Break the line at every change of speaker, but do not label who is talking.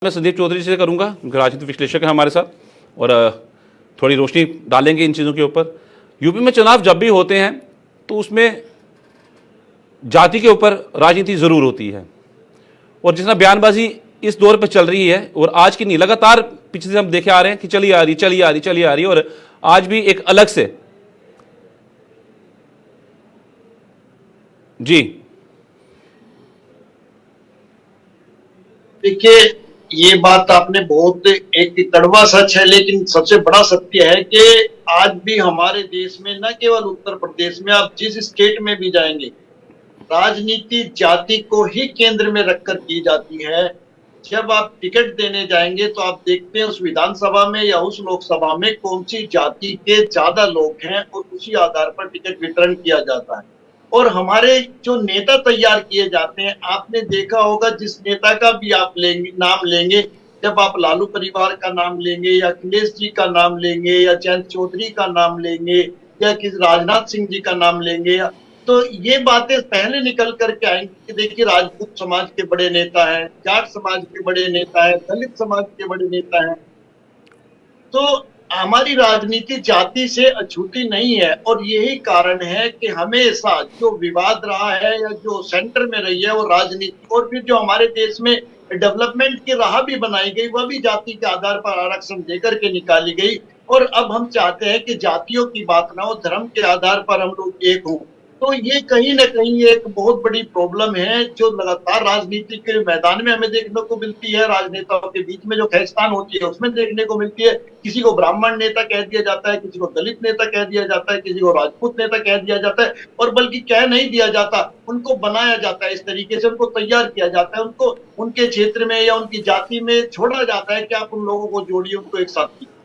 मैं संदीप चौधरी से करूंगा, राजनीतिक विश्लेषक है हमारे साथ और थोड़ी रोशनी डालेंगे इन चीज़ों के ऊपर। यूपी में चुनाव जब भी होते हैं तो उसमें जाति के ऊपर राजनीति ज़रूर होती है और जिस तरह बयानबाजी इस दौर पर चल रही है और आज की नहीं, लगातार पिछले से हम देखे आ रहे हैं कि चली आ रही और आज भी एक अलग से जी।
देखिए, ये बात आपने बहुत एक कड़वा सच है, लेकिन सबसे बड़ा सत्य है कि आज भी हमारे देश में, न केवल उत्तर प्रदेश में, आप जिस स्टेट में भी जाएंगे, राजनीति जाति को ही केंद्र में रखकर की जाती है। जब आप टिकट देने जाएंगे तो आप देखते हैं उस विधानसभा में या उस लोकसभा में कौन सी जाति के ज्यादा लोग हैं और उसी आधार पर टिकट वितरण किया जाता है। और हमारे जो नेता तैयार किए जाते हैं, आपने देखा होगा, जिस नेता का भी आप नाम लेंगे, जब आप लालू परिवार का नाम लेंगे या अखिलेश जी का नाम लेंगे या जयंत चौधरी का नाम लेंगे या किसी राजनाथ सिंह जी का नाम लेंगे, तो ये बातें पहले निकल करके आएंगी कि देखिए राजपूत समाज के बड़े नेता हैं, जाट समाज के बड़े नेता हैं, दलित समाज के बड़े नेता हैं। तो हमारी राजनीति जाति से अछूती नहीं है और यही कारण है कि हमेशा जो विवाद रहा है या जो सेंटर में रही है वो राजनीति, और फिर जो हमारे देश में डेवलपमेंट की राह भी बनाई गई वह भी जाति के आधार पर आरक्षण देकर के निकाली गई। और अब हम चाहते हैं कि जातियों की बात ना हो, धर्म के आधार पर हम लोग एक हों। तो ये कहीं ना कहीं एक बहुत बड़ी प्रॉब्लम है जो लगातार राजनीति के मैदान में हमें देखने को मिलती है। राजनेताओं के बीच में जो खींचतान होती है उसमें देखने को मिलती है। किसी को ब्राह्मण नेता कह दिया जाता है, किसी को दलित नेता कह दिया जाता है, किसी को राजपूत नेता कह दिया जाता है, और बल्कि कह नहीं दिया जाता, उनको बनाया जाता है, इस तरीके से उनको तैयार किया जाता है, उनको उनके क्षेत्र में या उनकी जाति में छोड़ा जाता है कि आप उन लोगों को जोड़िए, उनको एक साथ कीजिए।